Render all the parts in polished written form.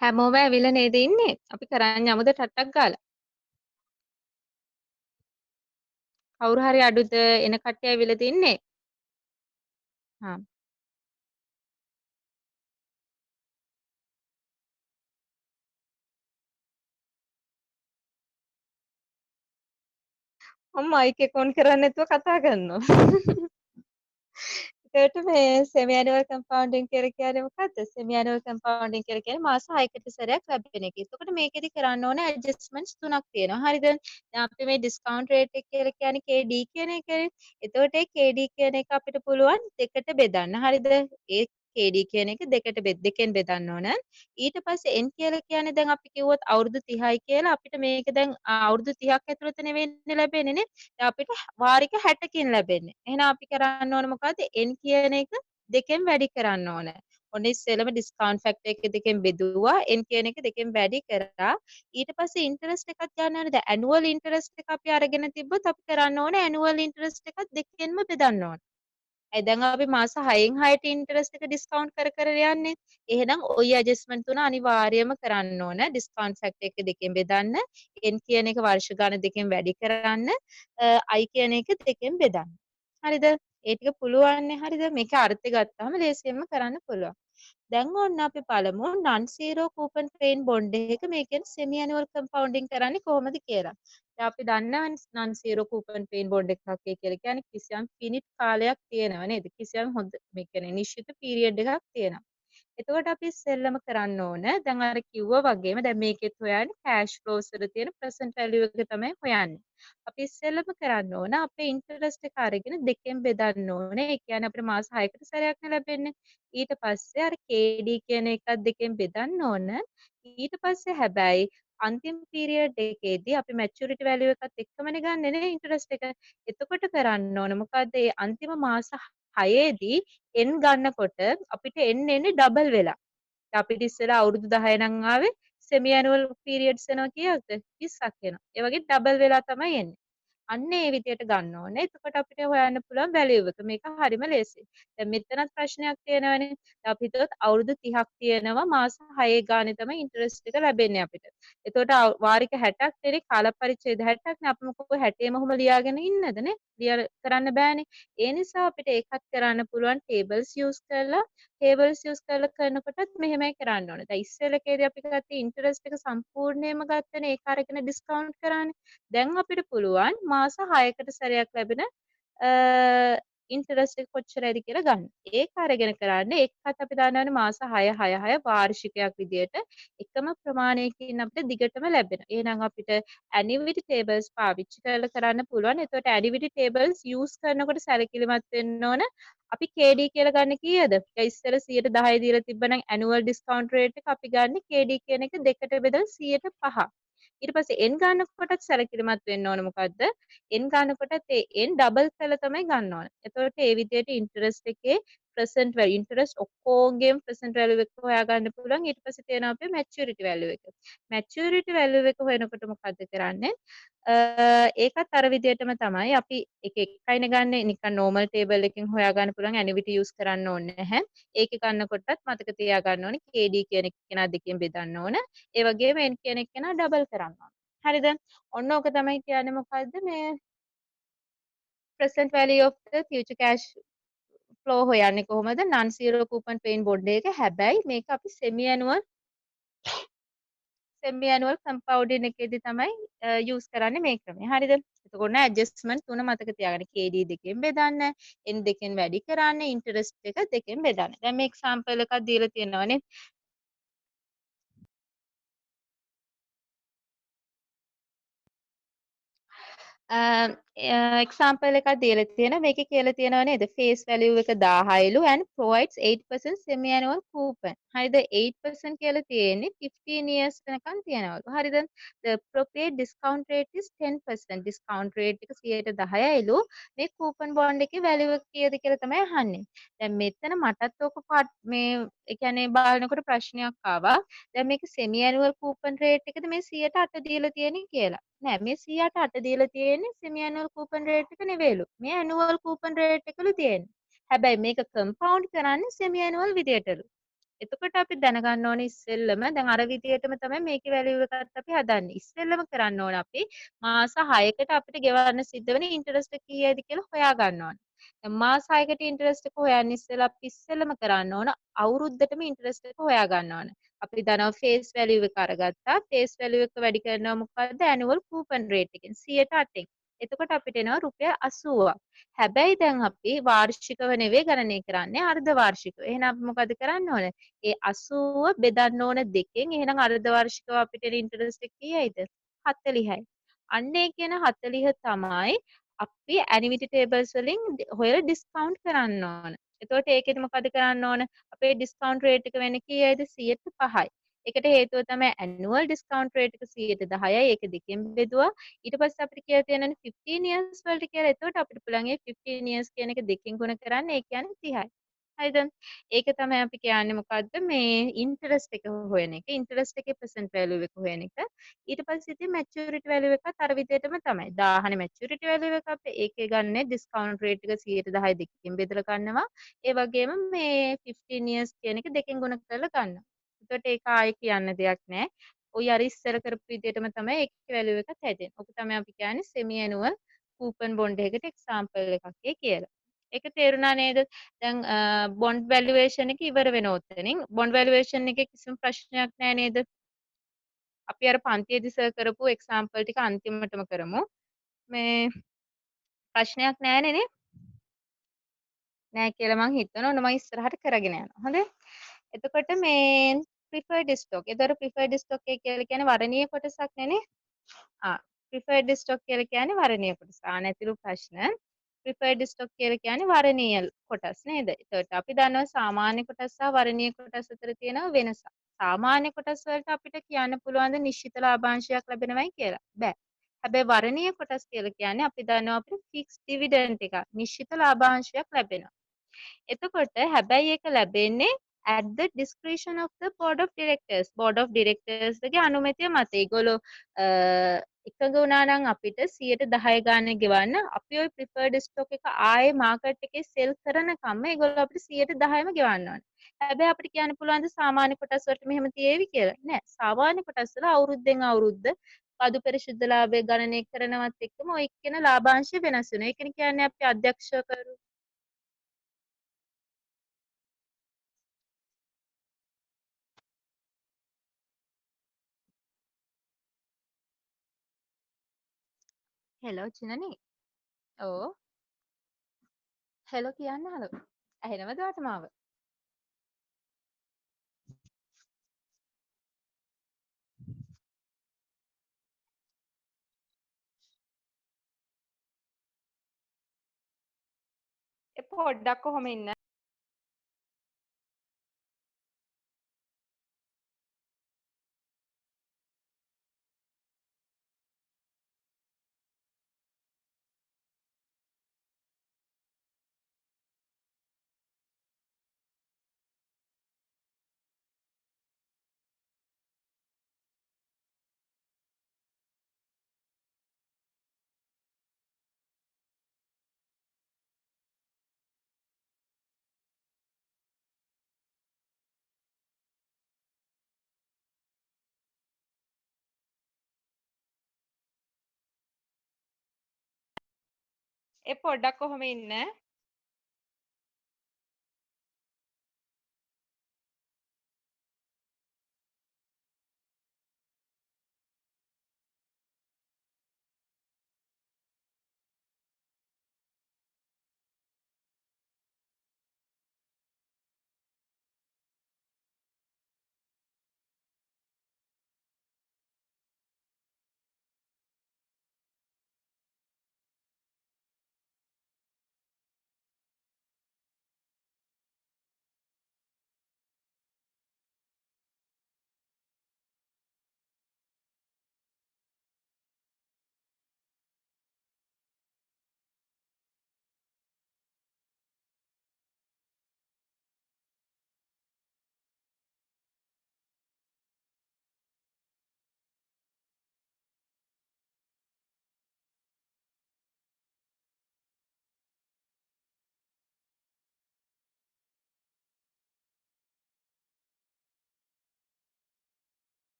හැමෝම ඇවිල්ලා නේද ඉන්නේ? අපි කරන් යමුද ටට්ටක් ගාලා? කවුරු හරි අඩුද එන කට්ටිය ඇවිල්ලාද ඉන්නේ? හා. මම මයික් එක ඔන් කරන්නේ නැතුව කතා කරනවා. ඒකට මේ සෙමි ඇනුවල් කම්පවුන්ඩින් කියලා කියන්නේ මොකද්ද? සෙමි ඇනුවල් කම්පවුන්ඩින් කියලා කියන්නේ මාස 6කට සැරයක් ලැබෙන එක. එතකොට මේකෙදි කරන්න ඕනේ ඇඩ්ජස්ට්මන්ට්ස් තුනක් තියෙනවා. හරිද? දැන් අපි මේ ඩිස්කවුන්ට් රේට් එක කියලා කියන්නේ KD කියන එකනේ. එතකොට ඒ KD කියන එක අපිට පුළුවන් දෙකට බෙදන්න. හරිද? ඒ KD කියන එක දෙකෙන් බෙදන්න ඕන. ඊට පස්සේ N කියලා කියන්නේ දැන් අපි කිව්වොත් අවුරුදු 30යි කියලා අපිට මේක දැන් අවුරුදු 30ක් ඇතුළත නෙවෙයි ලැබෙන්නේ නේ. අපිට වාරික 60කින් ලැබෙන්නේ. එහෙනම් අපි කරන්න ඕන මොකද්ද? n කියන එක දෙකෙන් වැඩි කරන්න ඕන. ඔන්න ඉස්සෙල්ලම ඩිස්කවුන්ට් ෆැක්ටර් එක දෙකෙන් බෙදුවා. n කියන එක දෙකෙන් වැඩි කරා. ඊට පස්සේ ඉන්ටරෙස්ට් එකක් ගන්න ඕනේ. දැන් ඇනුවල් ඉන්ටරෙස්ට් එක අපි අරගෙන තිබ්බොත් අපි කරන්න ඕනේ ඇනුවල් ඉන්ටරෙස්ට් එකත් දෙකෙන්ම බෙදන්න ඕන. දැන් අපි මාස 6න් 6ට ඉන්ටරෙස්ට් එක ඩිස්කවුන්ට් කර කර යන්නේ. එහෙනම් ওই ඇඩ්ජස්ට්මන්ට් තුන අනිවාර්යයෙන්ම කරන්න ඕන. ඩිස්කවුන්ට් ෆැක්ටර් එක දෙකෙන් බෙදන්න. n කියන එක වර්ෂ ගාන දෙකෙන් වැඩි කරන්න. i කියන එක දෙකෙන් බෙදන්න. හරිද? ඒ ටික පුළුවන්නේ. හරිද? මේකේ අර්ථය ගත්තාම ලේසියෙන්ම කරන්න පුළුවන්. දැන් ඔන්න අපි බලමු non zero coupon plain bond එක මේකෙන් semi annual compounding කරන්නේ කොහොමද කියලා. දැන් අපි දන්නවා non zero coupon plain bond එකක් කියලා කියන්නේ කිසියම් finite කාලයක් තියෙනවා නේද? කිසියම් හොඳ මේ කියන්නේ නිශ්චිත period එකක් තියෙනවා. එතකොට අපි ඉස්සෙල්ලම කරන්න ඕන දැන් අර කිව්වා වගේම දැන් මේකෙත් හොයන්නේ cash flows වල තියෙන present value එක තමයි හොයන්නේ. අපි ඉස්සෙල්ලම කරන්න ඕන අපේ ඉන්ටරෙස්ට් එක අරගෙන දෙකෙන් බෙදන්න ඕනේ. ඒ කියන්නේ අපිට මාස 6කට සැරයක් නේ ලැබෙන්නේ. ඊට පස්සේ අර KD කියන එකත් දෙකෙන් බෙදන්න ඕන. ඊට පස්සේ හැබැයි අන්තිම පීරියඩ් එකේදී අපි මැචියුරිටි වැලියු එකත් එක්කමනේ ගන්නෙ නේ ඉන්ටරෙස්ට් එක. එතකොට කරන්න ඕන මොකද්ද? ඒ අන්තිම මාස 6ේදී n ගන්නකොට අපිට n එන්නේ ඩබල් වෙලා. අපිට ඉස්සෙල්ලා අවුරුදු 10 නම් ආවේ සෙමි ඇනුවල් පීරියඩ්ස් එනවා කීයක්ද? 20ක් එනවා. ඒ වගේ ඩබල් වෙලා තමයි එන්නේ. අන්න ඒ විදියට ගන්න ඕනේ. එතකොට අපිට හොයන්න පුළුවන් වැලියු එක. මේක හරිම ලේසියි. දැන් මෙතනත් ප්‍රශ්නයක් තියෙනවනේ. අපි හිතුවොත් අවුරුදු 30ක් තියෙනවා මාස 6 ගානේ තමයි ඉන්ටරෙස්ට් එක ලැබෙන්නේ අපිට. එතකොට වාරික 60ක් දෙනේ කාල පරිච්ඡේද 60ක් නේ අපි මොකෝ 60ම ඔහොම ලියාගෙන ඉන්නද නේ? කරන්න බෑනේ. ඒ නිසා අපිට ඒකත් කරන්න පුළුවන් ටේබල්ස් යූස් කරලා ටේබල්ස් යූස් කරලා කරනකොටත් මෙහෙමයි කරන්න ඕනේ. දැන් ඉස්සෙල්ලකේදී අපි ගත්තේ ඉන්ටරෙස්ට් එක සම්පූර්ණයෙන්ම ගත්තනේ ඒක අරගෙන ඩිස්කවුන්ට් කරානේ. දැන් අපිට පුළුවන් මාස 6කට සැරයක් ලැබෙන ඉන්ටරෙස්ට් එක කොච්චරයිද කියලා ගන්න. ඒක අරගෙන කරන්නේ ඒකත් අපි දන්නවනේ මාස 6 6 6 වාර්ෂිකයක් විදියට එකම ප්‍රමාණයකින් අපිට දිගටම ලැබෙනවා. එහෙනම් අපිට ඇනිවිටි ටේබල්ස් පාවිච්චි කරලා කරන්න පුළුවන්. එතකොට ඇනිවිටි ටේබල්ස් යූස් කරනකොට සැලකිලිමත් වෙන්න ඕන. අපි KD කියලා ගන්න කීයද? ඒ ඉස්සෙල්ල 110 දීලා තිබ්බනම් ඇනුවල් ඩිස්කවුන්ට් රේට් එක අපි ගන්න KD කියන එක දෙකට බෙදලා 105. ඊට පස්සේ n ගන්නකොටත් සැලකිලිමත් වෙන්න ඕන මොකද්ද? n ගන්නකොටත් ඒ n ඩබල් කරලා තමයි ගන්න ඕන. එතකොට ඒ විදිහට ඉන්ටරෙස්ට් එකේ ප්‍රසන්ට් වැලියු ඉන්ටරෙස්ට් ඔක්කොගේම ප්‍රසන්ට් වැලියු එක හොයාගන්න පුළුවන්. ඊට පස්සේ තියෙනවා අපේ මැචියුරිටි වැලියු එක. මැචියුරිටි වැලියු එක හොයනකොට මොකද්ද කරන්නේ? ඒකත් අර විදිහටම තමයි අපි එක එකයිනේ ගන්නෙ නිකන් නෝමල් ටේබල් එකකින් හොයාගන්න පුළුවන් ඇනිවිටි යූස් කරන්න ඕනේ නැහැ. ඒකේ ගන්නකොටත් මතක තියාගන්න ඕනේ KD කියන කෙනා දෙකෙන් බෙදන්න ඕන. ඒ වගේම N කියන කෙනා ඩබල් කරන්න ඕන. හරිද? ඔන්න ඕක තමයි කියන්නේ මොකද්ද මේ present value of the future cash flow හොයන්නේ කොහොමද? non zero coupon plain bond එක. හැබැයි මේක අපි semi annual compounding එකේදී තමයි යූස් කරන්නේ මේ ක්‍රමය. හරිද? එතකොට ඇඩ්ජස්ට්මන්ට් තුන මතක තියාගන්න. KD දෙකෙන් බෙදන්න, N දෙකෙන් වැඩි කරන්න, ඉන්ටරෙස්ට් එක දෙකෙන් බෙදන්න. දැන් මේ එක්සැම්පල් එකක් දීලා තියෙනවානේ. එක්සාම්පල් එකක් දීලා තියෙනවා. මේකේ කියලා තියෙනවා නේද? face value එක 1000ලු and provides 8% semi annual coupon. හරිද? 8% කියලා තියෙන්නේ 15 years වෙනකන් තියනවලු. හරිද? The appropriate discount rate is 10%. discount rate එක 10%ලු. මේ coupon bond එකේ value එක කීයද කියලා තමයි අහන්නේ. දැන් මෙතන මටත් ඔක මේ ඒ කියන්නේ බලනකොට ප්‍රශ්නයක් ආවා. දැන් මේක semi annual coupon rate එකද මේ 108 දීලා තියෙන්නේ කියලා. නෑ මේ 108 දීලා තියෙන්නේ semi annual coupon rate එක නෙවෙයිලු. මේ annual coupon rate එකලු තියෙන්නේ. හැබැයි මේක compound කරන්නේ semi annual විදියටලු. එතකොට අපි දැනගන්න ඕනේ ඉස්සෙල්ලම දැන් අර විදිහටම තමයි මේකේ වැලියු එකත් අපි හදන්නේ. ඉස්සෙල්ලම කරන්න ඕනේ අපි මාස 6කට අපිට ගෙවන්න සිද්ධ වෙන ඉන්ටරෙස්ට් එක කීයද කියලා හොයා ගන්න ඕනේ. දැන් මාස 6කට ඉන්ටරෙස්ට් එක හොයන්න ඉස්සෙල්ලා අපි ඉස්සෙල්ලම කරන්න ඕන අවුරුද්දටම ඉන්ටරෙස්ට් එක හොයා ගන්න ඕනේ. අපි දන්නවා ෆේස් වැලියු එක අරගත්තා. ෆේස් වැලියු එක වැඩි කරනවා මොකද්ද? ඇනුවල් කූපන් රේට් එකෙන් 108න්. එතකොට අපිට එනවා රුපියල් 80ක්. හැබැයි දැන් අපි වාර්ෂිකව නෙවෙයි ගණනය කරන්නේ අර්ධ වාර්ෂිකව. එහෙනම් අපි මොකද කරන්න ඕනේ? ඒ 80 බෙදන්න ඕන දෙකෙන්. එහෙනම් අර්ධ වාර්ෂිකව අපිට ඉන්ටරෙස්ට් එක කීයද? 40යි. අන්න ඒ කියන 40 තමයි අපි ඇනිවිටි ටේබල්ස් වලින් හොයලා ඩිස්කවුන්ට් කරන්න ඕන. එතකොට ඒකෙදි මොකද කරන්න ඕන? අපේ ඩිස්කවුන්ට් රේට් එක වෙන්නේ කීයද? 105යි. ඒකට හේතුව තමයි ඇනුවල් ඩිස්කවුන්ට් රේට් එක 110යි. ඒක දෙකෙන් බෙදුවා. ඊට පස්සේ අපිට කියලා තියෙනනේ 15 years වලට කියලා. එතකොට අපිට පුළුවන් ඒ 15 years කියන එක දෙකෙන් ගුණ කරන්න. ඒ කියන්නේ 30යි. හරිද? ඒක තමයි අපි කියන්නේ මොකද්ද මේ ඉන්ටරෙස්ට් එක හොයන එක. ඉන්ටරෙස්ට් එකේ percent value එක හොයන එක. ඊට පස්සේ ඉතින් මැචියුරිටි වැලියු එකත් අර විදිහටම තමයි. 1000නේ මැචියුරිටි වැලියු එක අපේ ඒකේ ගන්නේ ඩිස්කවුන්ට් රේට් එක 110 දෙකකින් බෙදලා ගන්නවා. ඒ වගේම මේ 15 years කියන එක දෙකෙන් ගුණ කරලා ගන්නවා. එතකොට ඒක ආයේ කියන්න දෙයක් නැහැ. ඔය අර ඉස්සර කරපු විදිහටම තමයි ඒකේ වැලියු එකත් හැදෙන්නේ. ඔක තමයි අපි කියන්නේ semi annual coupon bond එකකට එක්සැම්පල් එකක් කියලා. ඒක තේරුණා නේද? දැන් බොන්ඩ් වැලුවේෂන් එක ඉවර වෙන උතනින්. බොන්ඩ් වැලුවේෂන් එකේ කිසිම ප්‍රශ්නයක් නැහැ නේද? අපි අර පන්තියේදී සර් කරපු එක්සැම්පල් ටික අන්තිමටම කරමු. මේ ප්‍රශ්නයක් නැහැනේ නේ? නෑ කියලා මං හිතනවා. ඔන්න මං ඉස්සරහට කරගෙන යනවා. හොඳේ? එතකොට මේ preferred stock. ඒතර preferred stock එක කියලා කියන්නේ වර්ණීය කොටසක් නේ? preferred stock කියලා කියන්නේ වර්ණීය කොටස. නැතිලු ප්‍රශ්න. preferred stock කියලා කියන්නේ වර්ණීය කොටස් නේද? එතකොට අපි දන්නවා සාමාන්‍ය කොටස් සහ වර්ණීය කොටස් අතර තියෙන වෙනස. සාමාන්‍ය කොටස් වලට අපිට කියන්න පුළුවන් ද නිශ්චිත ලාභාංශයක් ලැබෙනවයි කියලා. බෑ. හැබැයි වර්ණීය කොටස් කියලා කියන්නේ අපි දන්නවා අපිට ෆික්ස් ඩිවිඩන්ඩ් එකක් නිශ්චිත ලාභාංශයක් ලැබෙනවා. එතකොට හැබැයි ඒක ලැබෙන්නේ at the discretion of the board of directors. board of directors ගේ අනුමැතිය මත. ඒගොල්ලෝ එකඟ වුණා නම් අපිට 110 ගානේ ගෙවන්න අපි ওই preferred stock එක ආයේ මාකට් එකේ සෙල් කරනකම්ම ඒගොල්ලෝ අපිට 110ම ගෙවන්න ඕනේ. හැබැයි අපිට කියන්න පුළුවන් ද සාමාන්‍ය කොටස් වලට මෙහෙම තියේවි කියලා? නෑ. සාමාන්‍ය කොටස් වල අවුරුද්දෙන් අවුරුද්ද පදු පරිශුද්ධ ලාභය ගණනය කරනවත් එක්කම ඔය කියන ලාභාංශය වෙනස් වෙනවා. ඒකනේ කියන්නේ අපි අධ්‍යක්ෂකවරු හෙලෝ චිනනි. ඕ හෙලෝ කියන්න හලෝ. ඇහෙනවද ඔයාට මාව? පොඩ්ඩක් කොහොම ඉන්න. පොඩ්ඩක් කොහොම ඉන්න.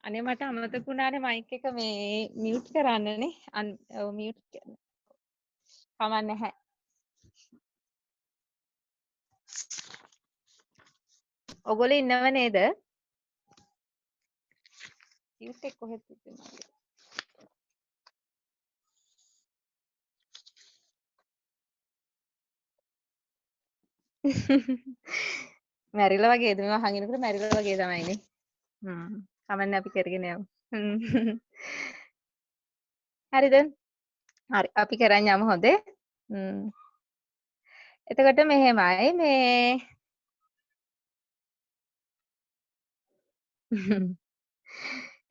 අනේ මට අමතක වුණානේ මයික් එක මේ මියුට් කරන්නනේ. ඔව් මියුට් කරන්න. කමක් නැහැ. ඔයගොල්ලෝ ඉන්නව නේද? මියුට් එක කොහෙද තිබ්බේ? මැරිලා වගේද මේවා අහගෙනකොට මැරිලා වගේ තමයිනේ. හ්ම්. කමන්නේ අපි කරගෙන යමු. හ්ම්. හරිද? හරි. අපි කරන් යමු හොඳේ. හ්ම්. එතකොට මෙහෙමයි මේ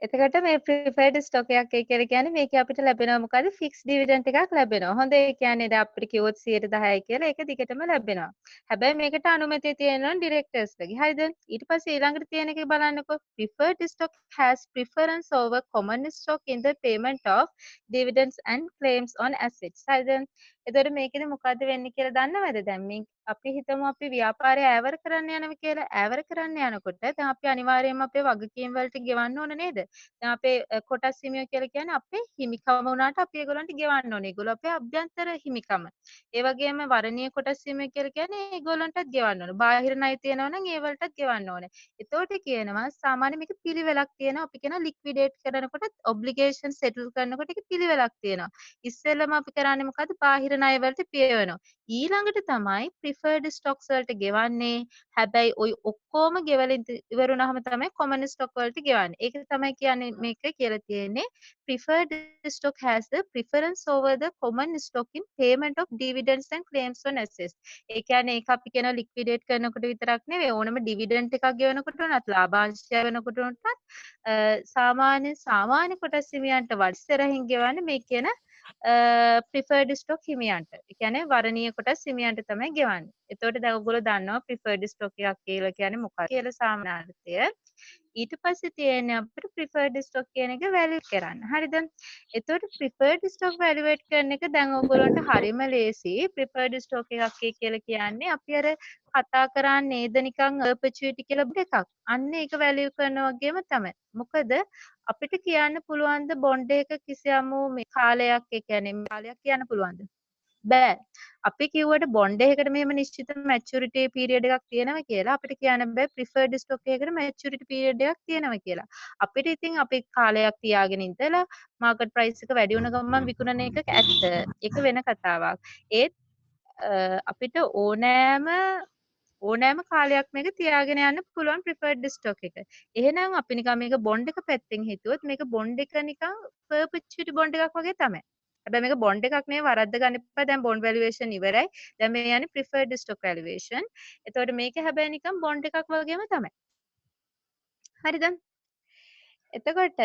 එතකොට මේ ප්‍රිෆර්ඩ් ස්ටොක් එකක් කියලා කියන්නේ මේකේ අපිට ලැබෙනවා මොකද ෆික්ස් ඩිවිඩන්ඩ් එකක් ලැබෙනවා. හොඳ ඒ කියන්නේ දැන් අපිට කිව්වොත් 10%යි කියලා ඒක දිගටම ලැබෙනවා. හැබැයි මේකට අනුමැතිය තියෙනවා ඩිරෙක්ටර්ස්ලගේ. හරිද? ඊට පස්සේ ඊළඟට තියෙන එකේ බලන්නකෝ preferred stock has preference over common stock in the payment of dividends and claims on assets. හරිද? එතකොට මේකෙදි මොකද්ද වෙන්නේ කියලා දන්නවද? දැන් මේ අපි හිතමු අපි ව්‍යාපාරය ඈවර කරන්න යනවා කියලා. ඈවර කරන්න යනකොට දැන් අපි අනිවාර්යයෙන්ම අපේ වගකීම් වලට ගෙවන්න ඕන නේද? දැන් අපේ කොටස් හිමියෝ කියලා කියන්නේ අපේ හිමිකම වුණාට අපි ඒගොල්ලන්ට ගෙවන්න ඕනේ. ඒගොල්ලෝ අපේ අභ්‍යන්තර හිමිකම. ඒ වගේම වරණීය කොටස් හිමියෝ කියලා කියන්නේ ඒගොල්ලන්ටත් ගෙවන්න ඕනේ. බාහිර ණය තියෙනවා නම් ඒ වලටත් ගෙවන්න ඕනේ. එතකොට කියනවා සාමාන්‍ය මේක පිළිවෙලක් තියෙනවා. අපි කියන ලික්විඩේට් කරනකොට ඔබ්ලිගේෂන් සෙටල් කරනකොට ඒක පිළිවෙලක් තියෙනවා. ඉස්සෙල්ලම අපි කරන්නේ මොකද්ද? බාහිර ණය වලට පියවනවා. ඊළඟට තමයි ප්‍රිෆර්ඩ් ස්ටොක්ස් වලට ගෙවන්නේ. හැබැයි ওই ඔක්කොම ගෙවලා ඉවරුනහම තමයි කොමන් ස්ටොක් වලට ගෙවන්නේ. ඒක තමයි කියන්නේ මේක කියලා තියෙන්නේ preferred stock has the preference over the common stock in payment of dividends and claims on assets. ඒ කියන්නේ ඒක අපි කියන ලික්විඩේට් කරනකොට විතරක් නෙවෙයි ඕනම ඩිවිඩන්ඩ් එකක් ගෙවනකොට උනත් ලාභාංශය වෙනකොට උනත් සාමාන්‍ය කොටස් හිමියන්ට වරිස්සරහින් ගෙවන්නේ මේ කියන ප්‍රිෆර්ඩ් ස්ටොක් හිමියන්ට. ඒ කියන්නේ වරණීය කොටස් හිමියන්ට තමයි ගෙවන්නේ. එතකොට දැන් ඔයගොල්ලෝ දන්නවා ප්‍රිෆර්ඩ් ස්ටොක් එකක් කියලා කියන්නේ මොකක්ද කියලා සාමාන්‍යාර්ථය. ඊට පස්සේ තියෙන්නේ අපිට ප්‍රිෆර්ඩ් ස්ටොක් කියන එක වැලිඩ් කරන්න. හරිද? එතකොට ප්‍රිෆර්ඩ් ස්ටොක් වැලිඩේට් කරන එක දැන් ඔයගොල්ලන්ට හරිම ලේසි. ප්‍රිෆර්ඩ් ස්ටොක් එකක් කියලා කියන්නේ අපි අර කතා කරන්නේ නේද නිකන් පර්පචුයිටි කියලා එකක්. අන්න ඒක වැලියු කරනවා වගේම තමයි. මොකද අපිට කියන්න පුළුවන්ද බොන්ඩ් එක කිසියම් මේ කාලයක් ඒ කියන්නේ කාලයක් කියන්න පුළුවන්ද? බෑ. අපි කිව්වට බොන්ඩ් එකකට මෙහෙම නිශ්චිත මැචියුරිටි පීරියඩ් එකක් තියෙනවා කියලා අපිට කියන්න බෑ ප්‍රිෆර්ඩ් ස්ටොක් එකකට මැචියුරිටි පීරියඩ් එකක් තියෙනවා කියලා. අපිට ඉතින් අපි කාලයක් තියාගෙන ඉඳලා මාකට් ප්‍රයිස් එක වැඩි වුණ ගමන් විකුණන එක ඇත්ත. ඒක වෙන කතාවක්. ඒත් අපිට ඕනෑම කාලයක් මේක තියාගෙන යන්න පුළුවන් ප්‍රිෆර්ඩ් ස්ටොක් එක. එහෙනම් අපි නිකන් මේක බොන්ඩ් එක පැත්තෙන් හිතුවොත් මේක බොන්ඩ් එක නිකන් පර්පෙචුයිටි බොන්ඩ් එකක් වගේ තමයි. හැබැයි මේක බොන්ඩ් එකක් නෙවෙයි වරද්ද ගන්න එපා. දැන් බොන්ඩ් වැලුවේෂන් ඉවරයි. දැන් මේ යන්නේ ප්‍රිෆර්ඩ් ස්ටොක් වැලුවේෂන්. එතකොට මේක හැබැයි නිකන් බොන්ඩ් එකක් වගේම තමයි. හරිද? එතකොට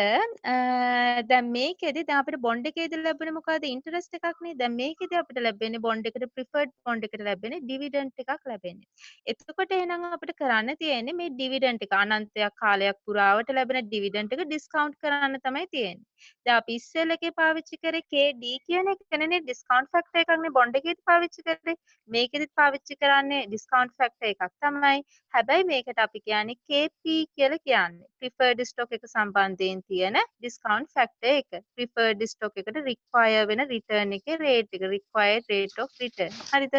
දැන් මේකෙදි දැන් අපිට බොන්ඩ් එකේදී ලැබෙන්නේ මොකද්ද? ඉන්ටරෙස්ට් එකක්නේ. දැන් මේකෙදි අපිට ලැබෙන්නේ බොන්ඩ් එකට ප්‍රිෆර්ඩ් බොන්ඩ් එකට ලැබෙන්නේ ඩිවිඩන්ඩ් එකක් ලැබෙන්නේ. එතකොට එහෙනම් අපිට කරන්න තියෙන්නේ මේ ඩිවිඩන්ඩ් එක අනන්තයක් කාලයක් පුරාවට ලැබෙන ඩිවිඩන්ඩ් එක ඩිස්කවුන්ට් කරන්න තමයි තියෙන්නේ. දැන් අපි ඉස්සෙල්ල එකේ පාවිච්චි කරේ KD කියන එකනේ ඩිස්කවුන්ට් ෆැක්ටර් එකක්නේ බොන්ඩ් එකේදී පාවිච්චි කරේ. මේකෙදිත් පාවිච්චි කරන්නේ ඩිස්කවුන්ට් ෆැක්ටර් එකක් තමයි. හැබැයි මේකට අපි කියන්නේ KP කියලා කියන්නේ. ප්‍රිෆර්ඩ් ස්ටොක් එක සම්බන්ධයෙන් තියෙන ඩිස්කවුන්ට් ෆැක්ටර් එක. ප්‍රිෆර්ඩ් ස්ටොක් එකට රික්වයර් වෙන රිටර්න් එකේ රේට් එක. රික්වයර්ඩ් රේට් ඔෆ් රිටර්න්. හරිද?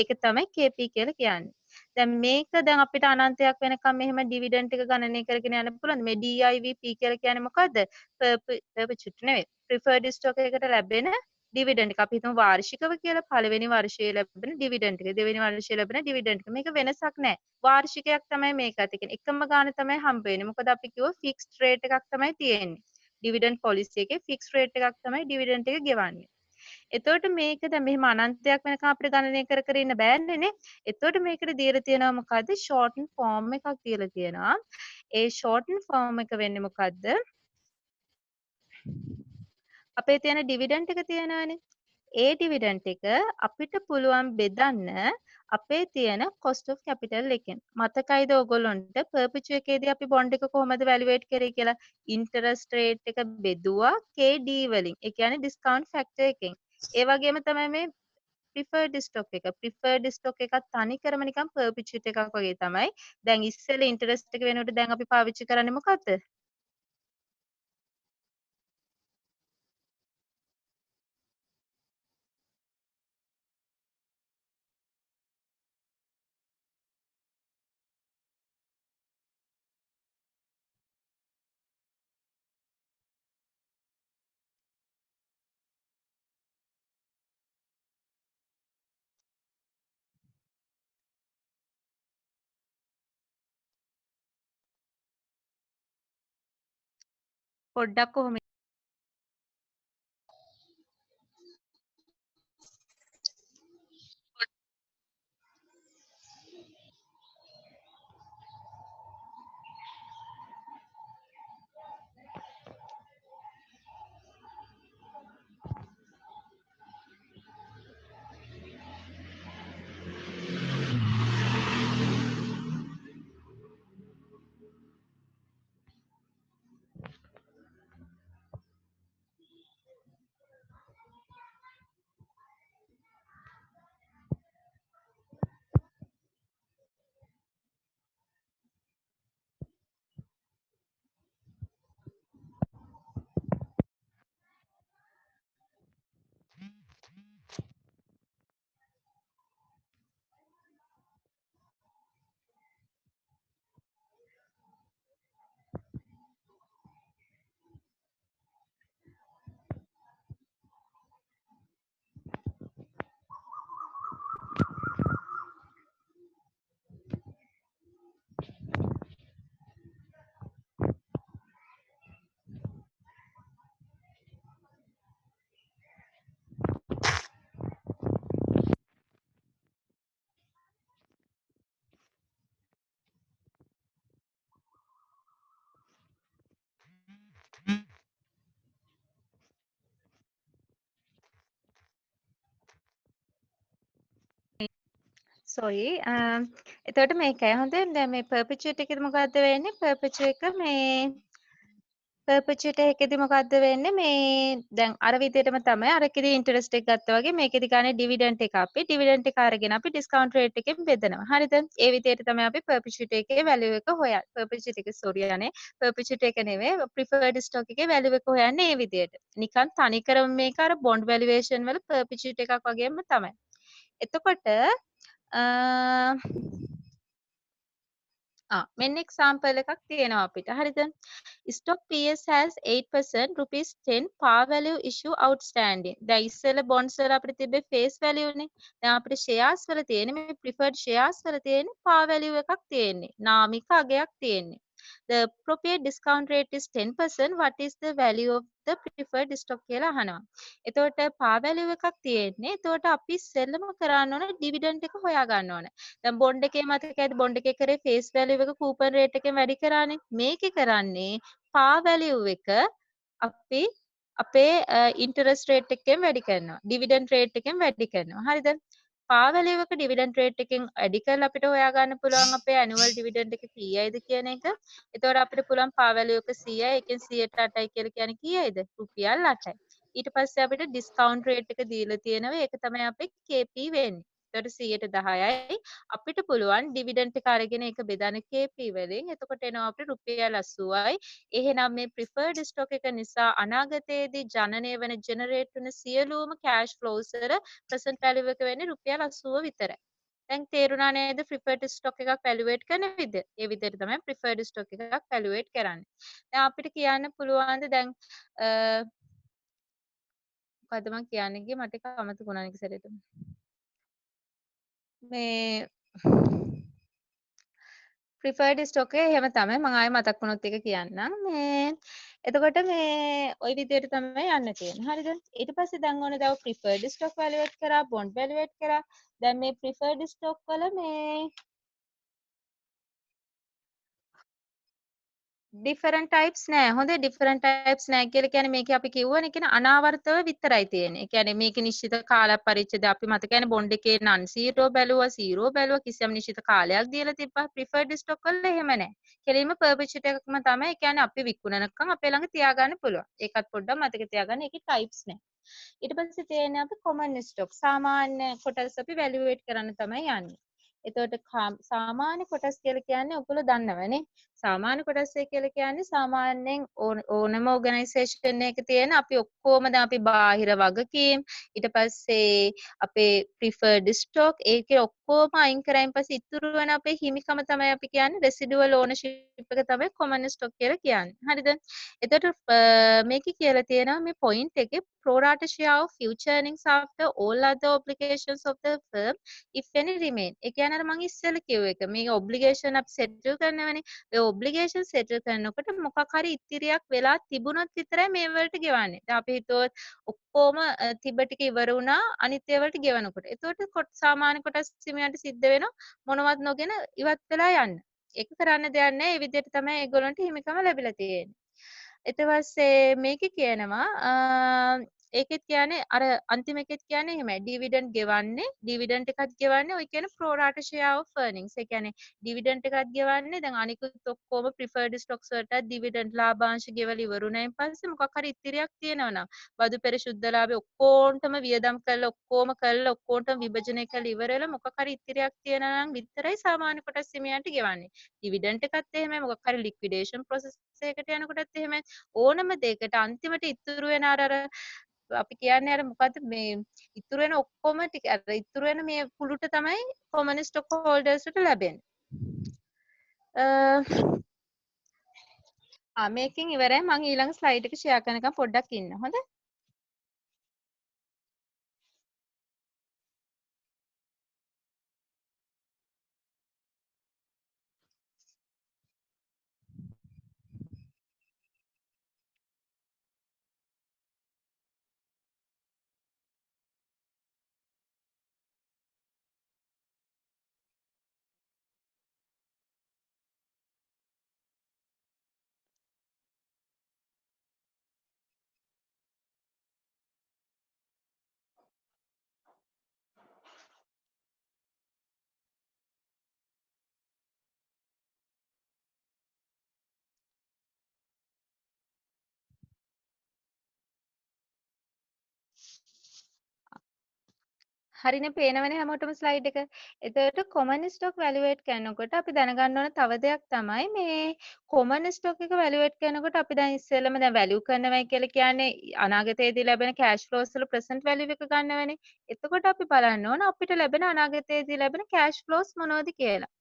ඒක තමයි KP කියලා කියන්නේ. දැන් මේක දැන් අපිට අනන්තයක් වෙනකම් මෙහෙම ඩිවිඩන්ඩ් එක ගණනය කරගෙන යන්න පුළුවන්. මේ DIVP කියලා කියන්නේ මොකද්ද? පර්පෙචුයිටි නෙවෙයි. ප්‍රිෆර්ඩ් ස්ටොක් එකකට ලැබෙන ඩිවිඩන්ඩ් එක. අපි හිතමු වාර්ෂිකව කියලා පළවෙනි වර්ෂයේ ලැබෙන ඩිවිඩන්ඩ් එක. දෙවෙනි වර්ෂයේ ලැබෙන ඩිවිඩන්ඩ් එක. මේක වෙනසක් නැහැ. වාර්ෂිකයක් තමයි මේකත්. ඒ කියන්නේ එකම ගාණ තමයි හම්බ වෙන්නේ. මොකද අපි කිව්ව ෆික්ස්ඩ් රේට් එකක් තමයි තියෙන්නේ. ඩිවිඩන්ඩ් පොලිසි එකේ ෆික්ස් රේට් එකක් තමයි ඩිවිඩන්ඩ් එක ගෙවන්නේ. එතකොට මේක දැන් මෙහෙම අනන්තයක් වෙනකම් අපිට ගණනය කර කර ඉන්න බෑනේ නේ. එතකොට මේකට දීලා තියෙනවා මොකද්ද? ෂෝටන් ෆෝම් එකක් දීලා තියෙනවා. ඒ ෂෝටන් ෆෝම් එක වෙන්නේ මොකද්ද? අපේ තියෙන ඩිවිඩන්ඩ් එක තියෙනවානේ. ඒ ඩිවිඩන්ඩ් එක අපිට පුළුවන් බෙදන්න අපේ තියෙන කොස්ට් ඔෆ් කැපිටල් එකෙන්. මතකයිද ඔයගොල්ලන්ට පර්පෙචු එකේදී අපි බොන්ඩ් එක කොහොමද වැලුවේට් කරේ කියලා? ඉන්ටරෙස්ට් රේට් එක බෙදුවා KD වලින්. ඒ කියන්නේ ඩිස්කවුන්ට් ෆැක්ටර් එකෙන්. ඒ වගේම තමයි මේ ප්‍රිෆර්ඩ් ස්ටොක් එක. ප්‍රිෆර්ඩ් ස්ටොක් එකත් තනිකරම නිකන් පර්පෙචුයිටි එකක් වගේ තමයි. දැන් ඉස්සෙල්ලා ඉන්ටරෙස්ට් එක වෙනුවට දැන් අපි පාවිච්චි කරන්නේ මොකද්ද? පොඩ්ඩක් කොහොම සොයි එතකොට මේකයි හොඳේ දැන් මේ perpetuate එකේදී මොකද්ද වෙන්නේ perpetuate එක මේ perpetuate එකේදී මොකද්ද වෙන්නේ මේ දැන් අර විදිහටම තමයි අරකේදී interest එක ගත්තා වගේ මේකේදී ගන්න dividend එක අපි dividend එක අරගෙන අපි discount rate එකෙන් බෙදනවා හරිද ඒ විදිහට තමයි අපි perpetuate එකේ value එක හොයන්නේ perpetuate එකේ sorry අනේ perpetuate එක නෙවෙයි preferred stock එකේ value එක හොයන්නේ ඒ විදිහට නිකන් තනිකරම මේක අර bond valuation වල perpetuate එකක් වගේම තමයි එතකොට මෙන්න එක්සාම්පල් එකක් තියෙනවා අපිට. හරිද? Stock PS has 8% rupees 10 par value issue outstanding. දැන් ඉස්සෙල්ලා bonds වල අපිට තිබ්බේ face value නේ. දැන් අපිට shares වල තියෙන්නේ මේ preferred shares වල තියෙන්නේ par value එකක් තියෙන්නේ. නාමික අගයක් තියෙන්නේ. The appropriate discount rate is 10%. What is the value of the preferred stock කියලා අහනවා. එතකොට par value එකක් තියෙන්නේ. එතකොට අපි ඉස්සෙල්ලම කරන්න ඕන dividend එක හොයා ගන්න ඕන. දැන් බොන්ඩ් එකේ මතකයිද බොන්ඩ් එකේ කරේ face value එක coupon rate එකෙන් වැඩි කරානේ. මේකේ කරන්නේ par value එක අපි අපේ interest rate එකෙන් වැඩි කරනවා. dividend rate එකෙන් වැඩි කරනවා. හරිද? par value එක dividend rate එකෙන් වැඩි කරලා අපිට හොයා ගන්න පුළුවන් අපේ annual dividend එක කීයයිද කියන එක. එතකොට අපිට පුළුවන් par value එක 100යි එකෙන් 108යි කියලා කියන්නේ කීයයිද? රුපියල් 8යි. ඊට පස්සේ අපිට discount rate එක දීලා තියෙනවා. ඒක තමයි අපේ KP වෙන්නේ. එතකොට 10යි අපිට පුළුවන් ඩිවිඩන්ඩ් එක අරගෙන ඒක බෙදන්න KP වලින්. එතකොට එනවා අපිට රුපියල් 80යි. එහෙනම් මේ preferred stock එක නිසා අනාගතයේදී ජනනය වෙන ජෙනරේට් වෙන සියලුම cash flows වල present value එක වෙන්නේ රුපියල් 80 විතරයි. දැන් තේරුණා නේද preferred stock එකක් valuate කරන විදිහ. ඒ විදිහට තමයි preferred stock එකක් valuate කරන්නේ. දැන් අපිට කියන්න පුළුවන්ද දැන් මොකද්ද මම කියන්න ගියේ මට ඒක අමතක වුණා නේ සැරේටම. මේ preferred stock එක එහෙම තමයි මම ආයෙ මතක් වුණොත් ඒක කියන්නම් මේ එතකොට මේ ওই විදිහට තමයි යන්න තියෙන්නේ හරිද ඊට පස්සේ දැන් ඕනේ දැන් preferred stock evaluate කරා bond evaluate කරා දැන් මේ preferred stock වල මේ ඩිෆරන්ට් ටයිප්ස් නෑ. හොඳේ ඩිෆරන්ට් ටයිප්ස් නෑ කියලා කියන්නේ මේකේ අපි කිව්වනේ කියන අනාවර්තව විතරයි තියෙන්නේ. ඒ කියන්නේ මේකේ නිශ්චිත කාල පරිච්ඡේද අපි මතකයිනේ බොන්ඩ් එකේ නන් සීරෝ බැලුවා සීරෝ බැලුවා කිසියම් නිශ්චිත කාලයක් දීලා තිබ්බා. ප්‍රිෆර්ඩ් ස්ටොක් වල එහෙම නෑ. කෙලින්ම පර්පෙචුට් එකක්ම තමයි. ඒ කියන්නේ අපි විකුණනකම් අපේ ළඟ තියාගන්න පුළුවන්. ඒකත් පොඩ්ඩක් මතක තියාගන්න. ඒකේ ටයිප්ස් නෑ. ඊට පස්සේ තියෙන්නේ අපි කොමන් ස්ටොක්. සාමාන්‍ය කොටස් අපි වැලියුවේට් කරන්න තමයි යන්නේ. එතකොට සාමාන්‍ය කොටස් කියලා කියන්නේ ඔයගොල්ලෝ දන්නවනේ. සාමාන්‍ය කොටස් කියලා කියන්නේ සාමාන්‍යයෙන් ඕනම ඕගනයිසේෂන් එකක තියෙන අපි ඔක්කොම දැන් අපි බාහිර වගකීම් ඊට පස්සේ අපේ ප්‍රිෆර්ඩ් ස්ටොක් ඒකේ ඔක්කොම අයින් කරායින් පස්සේ ඉතුරු වෙන අපේ හිමිකම තමයි අපි කියන්නේ residual ownership එක තමයි common stock කියලා කියන්නේ. හරිද? එතකොට මේකේ කියලා තියෙනවා මේ point එකේ pro rata share of future earnings after all other obligations of the firm if any remain. ඒ කියන්නේ අර මම ඉස්සෙල්ලා කිව්ව එක. මේ obligation අපි settle කරනවනේ. ඒ obligation settle කරනකොට මොකක් හරි ඉතිරියක් වෙලා තිබුණොත් විතරයි මේ වලට ගෙවන්නේ. දැන් අපි හිතුවොත් ඔක්කොම තිබ්බ ටික ඉවර වුණා අනිත් ඒවා වලට ගෙවනකොට. එතකොට සාමාන්‍ය කොටස් හිමියන්ට සිද්ධ වෙනවා මොනවත් නොගෙන ඉවත් වෙලා යන්න. ඒක කරන්න දෙයක් නැහැ. ඒ විදිහට තමයි ඒගොල්ලන්ට හිමිකම ලැබිලා තියෙන්නේ. ඊට පස්සේ මේකේ කියනවා ඒකෙත් කියන්නේ අර අන්තිම එකෙත් කියන්නේ එහෙමයි. ඩිවිඩන්ඩ් ගෙවන්නේ ඩිවිඩන්ඩ් එකත් ගෙවන්නේ ඔය කියන pro rata share of earnings. ඒ කියන්නේ ඩිවිඩන්ඩ් එකත් ගෙවන්නේ දැන් අනිකුත් ඔක්කොම preferred stocks වලට ඩිවිඩන්ඩ් ලාභාංශ ගෙවලා ඉවරුණායින් පස්සේ මොකක් හරි ඉතිරියක් තියෙනවා නම් බදු පෙර සුද්ධ ලාභය ඔක්කොටම වියදම් කරලා ඔක්කොටම විභජනය කරලා ඉවර වෙලා මොකක් හරි ඉතිරියක් තියෙනවා නම් විතරයි සාමාන්‍ය කොටස් හිමියන්ට ගෙවන්නේ. ඩිවිඩන්ඩ් එකත් එහෙමයි මොකක් හරි liquidation process එකකට යනකොටත් එහෙමයි. ඕනම දෙයකට අන්තිමට ඉතුරු වෙන අර අපි කියන්නේ අර මොකද්ද මේ ඉතුරු වෙන ඔක්කොම ටික අර ඉතුරු වෙන මේ කුළුට තමයි common stock holders ට ලැබෙන්නේ. මේකෙන් ඉවරයි මම ඊළඟ ස්ලයිඩ් එක ෂෙයා කරනකම් පොඩ්ඩක් ඉන්න. හොඳයි? හරිනේ පේනවනේ හැමෝටම ස්ලයිඩ් එක. එතකොට common stock valuate කරනකොට අපි දැනගන්න ඕන තව දෙයක් තමයි මේ common stock එක valuate කරනකොට අපි දැන් ඉස්සෙල්ලම දැන් value කරනවයි කියලා කියන්නේ අනාගතයේදී ලැබෙන cash flows වල present value එක ගන්නවනේ. එතකොට අපි බලන්න ඕන අපිට ලැබෙන අනාගතයේදී ලැබෙන cash flows මොනවද කියලා.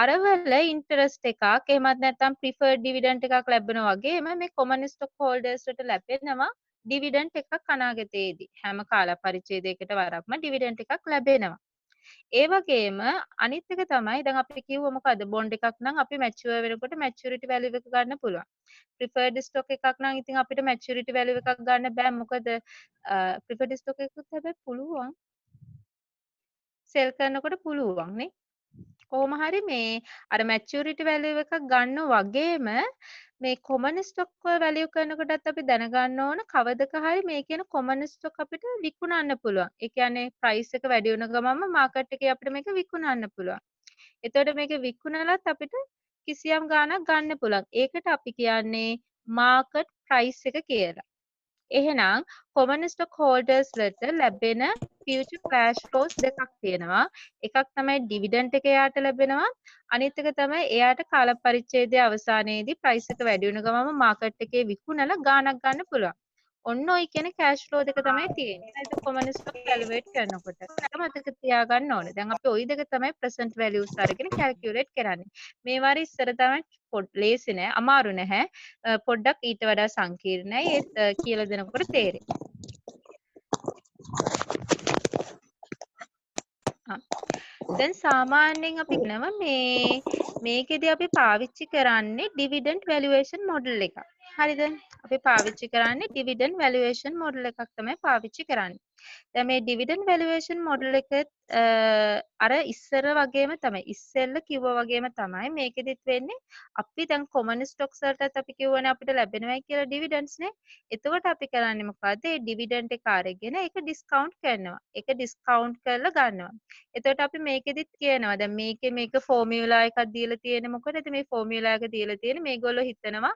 අරවල interest එකක් එහෙමත් නැත්නම් preferred dividend එකක් ලැබෙනවා වගේම මේ common stock holders ට ලැබෙනවා ඩිවිඩන්ඩ් එකක් අනාගතයේදී හැම කාල පරිච්ඡේදයකට වරක්ම ඩිවිඩන්ඩ් එකක් ලැබෙනවා. ඒ වගේම අනිත් එක තමයි දැන් අපි කිව්ව මොකද්ද බොන්ඩ් එකක් නම් අපි මැචුවර් වෙනකොට මැචුරිටි වැලියු එක ගන්න පුළුවන්. ප්‍රිෆර්ඩ් ස්ටොක් එකක් නම් ඉතින් අපිට මැචුරිටි වැලියු එකක් ගන්න බෑ මොකද ප්‍රිෆර්ඩ් ස්ටොක් එකකුත් හැබැයි පුළුවන් සෙල් කරනකොට පුළුවන් නේ. කොහොම හරි මේ අර මැචියුරිටි වැලියු එකක් ගන්න වගේම මේ කොමන් ස්ටොක් වැලියු කරනකොටත් අපි දැනගන්න ඕන කවදක හරි මේ කියන කොමන් ස්ටොක් අපිට විකුණන්න පුළුවන්. ඒ කියන්නේ ප්‍රයිස් එක වැඩි වෙන ගමන්ම මාකට් එකේ අපිට මේක විකුණන්න පුළුවන්. එතකොට මේක විකුණලත් අපිට කිසියම් ගාණක් ගන්න පුළුවන්. ඒකට අපි කියන්නේ මාකට් ප්‍රයිස් එක කියලා. එහෙනම් common stock holders වලට ලැබෙන future cash flows දෙකක් තියෙනවා. එකක් තමයි dividend එක එයාට ලැබෙනවා. අනිත් එක තමයි එයාට කාල පරිච්ඡේදයේ අවසානයේදී price එක වැඩි වෙන ගමන්ම market එකේ විකුණලා ගාණක් ගන්න පුළුවන්. ඔන්න ඔය කියන cash flow දෙක තමයි තියෙන්නේ. ඒක common stock evaluate කරනකොට. ඒක මතක තියාගන්න ඕනේ. දැන් අපි ওই දෙක තමයි present values අරගෙන calculate කරන්නේ. මේවා ඉස්සර තමයි ලේසි නෑ, අමාරු නැහැ. පොඩ්ඩක් ඊට වඩා සංකීර්ණයි. ඒත් කියලා දෙනකොට තේරෙයි. දැන් සාමාන්‍යයෙන් අපි කියනවා මේකෙදි අපි පාවිච්චි කරන්නේ dividend valuation model එකක්. හරිද? අපි පාවිච්චි කරන්නේ dividend valuation model එකක් තමයි පාවිච්චි කරන්නේ. දැන් මේ dividend valuation model එක අර ඉස්සර වගේම තමයි. ඉස්සෙල්ල කිව්වා වගේම තමයි මේකෙදිත් වෙන්නේ. අපි දැන් common stocks වලටත් අපි කියවනේ අපිට ලැබෙනවයි කියලා dividends නේ. එතකොට අපි කරන්නේ මොකද්ද? ඒ dividend එක අරගෙන ඒක discount කරනවා. ඒක discount කරලා ගන්නවා. එතකොට අපි මේකෙදිත් කියනවා දැන් මේක ෆෝමියුලා එකක් දීලා තියෙන්නේ මොකටද මේ ෆෝමියුලා එක දීලා තියෙන්නේ මේගොල්ලෝ හිතනවා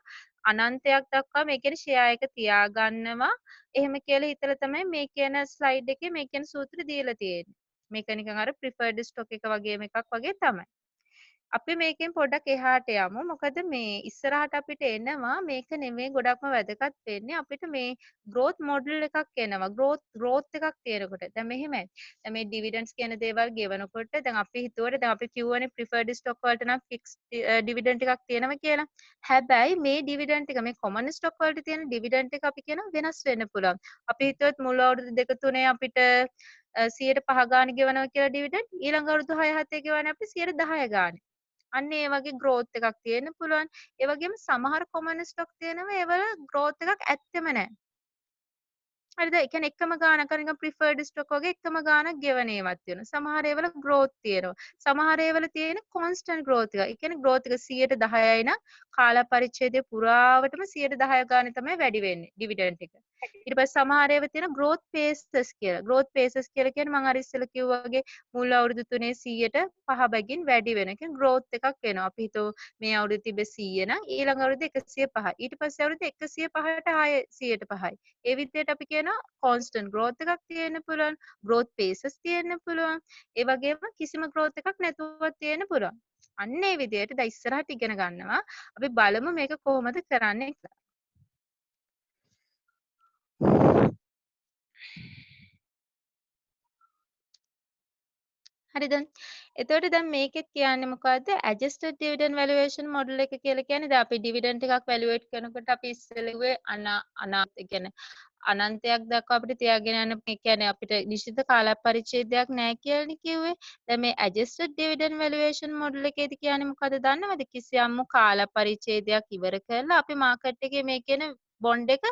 අනන්තයක් දක්වා මේ කියන ෂෙයා එක තියාගන්නවා එහෙම කියලා හිතලා තමයි මේ කියන ස්ලයිඩ් එකේ මේ කියන සූත්‍රය දීලා තියෙන්නේ මේක නිකන් අර ප්‍රිෆර්ඩ් ස්ටොක් එක වගේම එකක් වගේ තමයි අපි මේකෙන් පොඩ්ඩක් එහාට යමු. මොකද මේ ඉස්සරහට අපිට එනවා මේක නෙමෙයි ගොඩක්ම වැදගත් වෙන්නේ අපිට මේ growth model එකක් එනවා. growth එකක් තියෙනකොට. දැන් මෙහෙමයි. දැන් මේ dividends කියන දේවල් ගෙවනකොට දැන් අපි හිතුවට දැන් අපි කියවනේ preferred stock වලට නම් fixed dividend එකක් තියෙනවා කියලා. හැබැයි මේ dividend එක මේ common stock වලට තියෙන dividend එක අපි කියනවා වෙනස් වෙන්න පුළුවන්. අපි හිතුවත් මුල් අවුරුදු දෙක තුනේ අපිට 105 ගාණ ගෙවනවා කියලා dividend ඊළඟ අවුරුදු 6 7 ගෙවන්නේ අපි 10 ගාණ. අන්න ඒ වගේ growth එකක් තියෙන්න පුළුවන්. ඒ වගේම සමහර common stock තියෙනවා ඒවල growth එකක් ඇත්තෙම නැහැ. හරිද? ඒ කියන්නේ එකම ගානක් අර නිකන් preferred stock වගේ එකම ගානක් ගෙවන ඒවත් තියෙනවා. සමහර ඒවල growth තියෙනවා. සමහර ඒවල තියෙන constant growth එක. ඒ කියන්නේ growth එක 10%යි නම් කාල පරිච්ඡේදය පුරාවටම 10% ගානේ තමයි වැඩි වෙන්නේ dividend එක. ඊට පස්සේ සමහර ඒවා තියෙන growth phases කියලා. growth phases කියලා කියන්නේ මම අර ඉස්සෙල්ලා කිව්වා වගේ මුල් අවුරුදු 3 100ට 5 බැගින් වැඩි වෙන. ඒ කියන්නේ growth එකක් වෙනවා. අපි හිතුව මේ අවුරුද්දේ තිබ්බේ 100 නම් ඊළඟ අවුරුද්දේ 105යි. ඊට පස්සේ අවුරුද්දේ 105ට ආයේ 100ට 5යි. ඒ විදිහට අපි කියනවා constant growth එකක් තියෙන්න පුළුවන්, growth phases තියෙන්න පුළුවන්. ඒ වගේම කිසිම growth එකක් නැතුවත් තියෙන්න පුළුවන්. අන්න ඒ විදිහට දැන් ඉස්සරහට ඉගෙන ගන්නවා. අපි බලමු මේක කොහොමද කරන්නේ කියලා. හරිද? එතකොට දැන් මේකෙත් කියන්නේ මොකද්ද? adjusted dividend valuation model එක කියලා කියන්නේ දැන් අපි dividend එකක් valuate කරනකොට අපි ඉස්සෙල්ලා කිව්වේ ඒ කියන්නේ අනන්තයක් දක්වා අපිට තියාගෙන යන ඒ කියන්නේ අපිට නිශ්චිත කාල පරිච්ඡේදයක් නැහැ කියලානේ කිව්වේ. දැන් මේ adjusted dividend valuation model එකේදී කියන්නේ මොකද දන්නවද? කිසියම්ම කාල පරිච්ඡේදයක් ඉවර කරලා අපි මාකට් එකේ මේ කියන බොන්ඩ් එක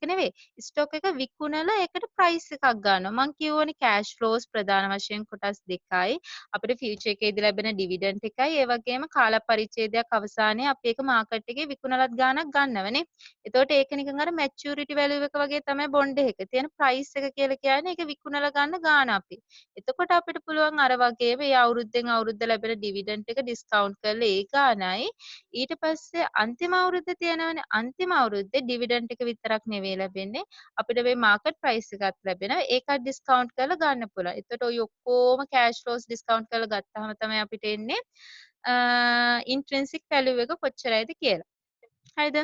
නෙවෙයි ස්ටොක් එක විකුණලා ඒකට ප්‍රයිස් එකක් ගන්නවා. මං කියවනේ කෑෂ් ෆ්ලෝස් ප්‍රධාන වශයෙන් කොටස් දෙකයි. අපිට ෆියුචර් එකේදී ලැබෙන ඩිවිඩන්ඩ් එකයි. ඒ වගේම කාල පරිච්ඡේදයක් අවසානයේ අපි ඒක මාකට් එකේ විකුණලත් ගාණක් ගන්නවනේ. එතකොට ඒක නිකන් අර මැචියුරිටි වැලියු එක වගේ තමයි බොන්ඩ් එකක තියෙන ප්‍රයිස් එක කියලා කියන්නේ ඒක විකුණලා ගන්න ගාණ අපි. එතකොට අපිට පුළුවන් අර වගේ මේ අවුරුද්දෙන් අවුරුද්ද ලැබෙන ඩිවිඩන්ඩ් එක ඩිස්කවුන්ට් කරලා ඒ ගාණයි ඊට පස්සේ අන්තිම අවුරුද්ද තියෙනවනේ අන්තිම අවුරුද්දේ ඩිවිඩන්ඩ් එක විතරක් නෙවෙයි ලැබෙන්නේ අපිට මේ මාකට් ප්‍රයිස් එකත් ලැබෙනවා ඒකත් ඩිස්කවුන්ට් කරලා ගන්න පුළුවන්. එතකොට ඔය ඔක්කොම කෑෂ් ෆ්ලෝස් ඩිස්කවුන්ට් කරලා ගත්තාම තමයි අපිට එන්නේ ඉන්ට්‍රින්සික් වැලියු එක කොච්චරයිද කියලා. හරිද?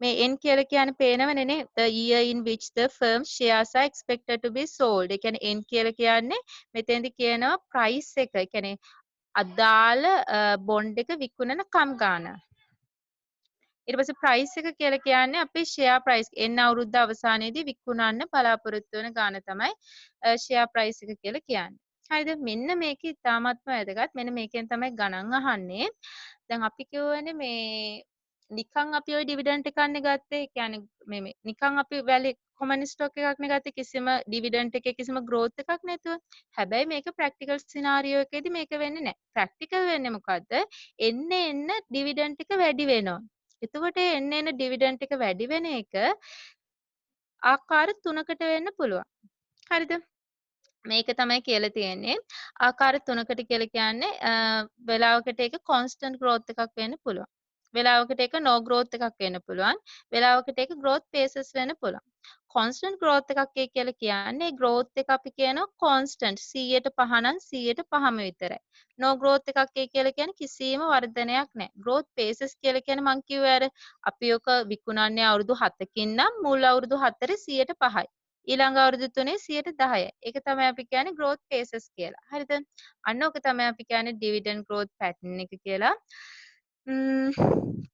මේ N කියලා කියන්නේ පේනවනේ නේ the year in which the firm shares are expected to be sold. ඒ කියන්නේ N කියලා කියන්නේ මෙතෙන්දි කියනවා ප්‍රයිස් එක. ඒ කියන්නේ අදාළ බොන්ඩ් එක විකුණන කම් ගාන. ඊට පස්සේ ප්‍රයිස් එක කියලා කියන්නේ අපේ ෂෙයා ප්‍රයිස් එන්න අවුරුද්ද අවසානයේදී විකුණන්න බලාපොරොත්තු වෙන ගාන තමයි ෂෙයා ප්‍රයිස් එක කියලා කියන්නේ. හරිද? මෙන්න මේක ඉතාමත්ම වැදගත්. මෙන්න මේකෙන් තමයි ගණන් අහන්නේ. දැන් අපි කියවනේ මේ නිකන් අපි ওই ඩිවිඩන්ඩ් එකක්නේ ගත්තේ. ඒ කියන්නේ මේ නිකන් අපි කොමන් ස්ටොක් එකක්නේ ගත්තේ කිසිම ඩිවිඩන්ඩ් එකේ කිසිම growth එකක් නැතුව. හැබැයි මේක ප්‍රැක්ටිකල් සිනාරියෝ එකේදී මේක වෙන්නේ නැහැ. ප්‍රැක්ටිකල් වෙන්නේ මොකද්ද? එන්න ඩිවිඩන්ඩ් එක වැඩි වෙනවා. එතකොට එන්න ඩිවිඩන්ඩ් එක වැඩි වෙන එක ආකාර 3කට වෙන්න පුළුවන්. හරිද? මේක තමයි කියලා තියෙන්නේ. ආකාර 3කට කියලා කියන්නේ වෙලාවකට ඒක constant growth එකක් වෙන්න පුළුවන්. වෙලාවකට ඒක no growth එකක් වෙන්න පුළුවන්. වෙලාවකට ඒක growth phases වෙන්න පුළුවන්. constant growth එකක් කියලා කියන්නේ growth එක අපි කියනවා constant 100ට 5 නම් 100ට 5ම විතරයි. no growth එකක් කියලා කියන්නේ කිසිම වර්ධනයක් නැහැ. growth phases කියලා කියන්නේ මං කිව්වේ අර අපි ඔක විකුණන්නේ අවුරුදු 7කින් නම් මුල් අවුරුදු 4 100ට 5යි. ඊළඟ අවුරුදු 3 110යි. ඒක තමයි අපි කියන්නේ growth phases කියලා. හරිද? අන්න ඕක තමයි අපි කියන්නේ dividend growth pattern එක කියලා.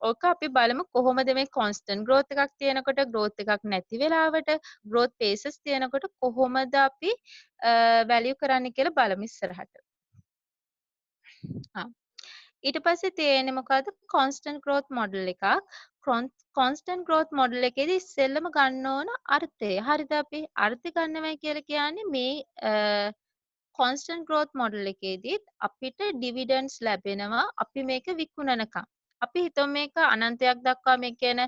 ඕක අපි බලමු කොහොමද මේ constant growth එකක් තියෙනකොට growth එකක් නැති වෙලාවට growth phases තියෙනකොට කොහොමද අපි value කරන්න කියලා බලමු ඉස්සරහට. ඊට පස්සේ තියෙන්නේ මොකද්ද? constant growth model එකක්. constant growth model එකේදී ඉස්සෙල්ලම ගන්න ඕන අර්ථය. හරිද අපි අර්ථය ගන්නවයි කියලා කියන්නේ මේ constant growth model එකේදීත් අපිට dividends ලැබෙනවා අපි මේක විකුණනකම්. අපි හිතමු මේක අනන්තයක් දක්වා මේ කියන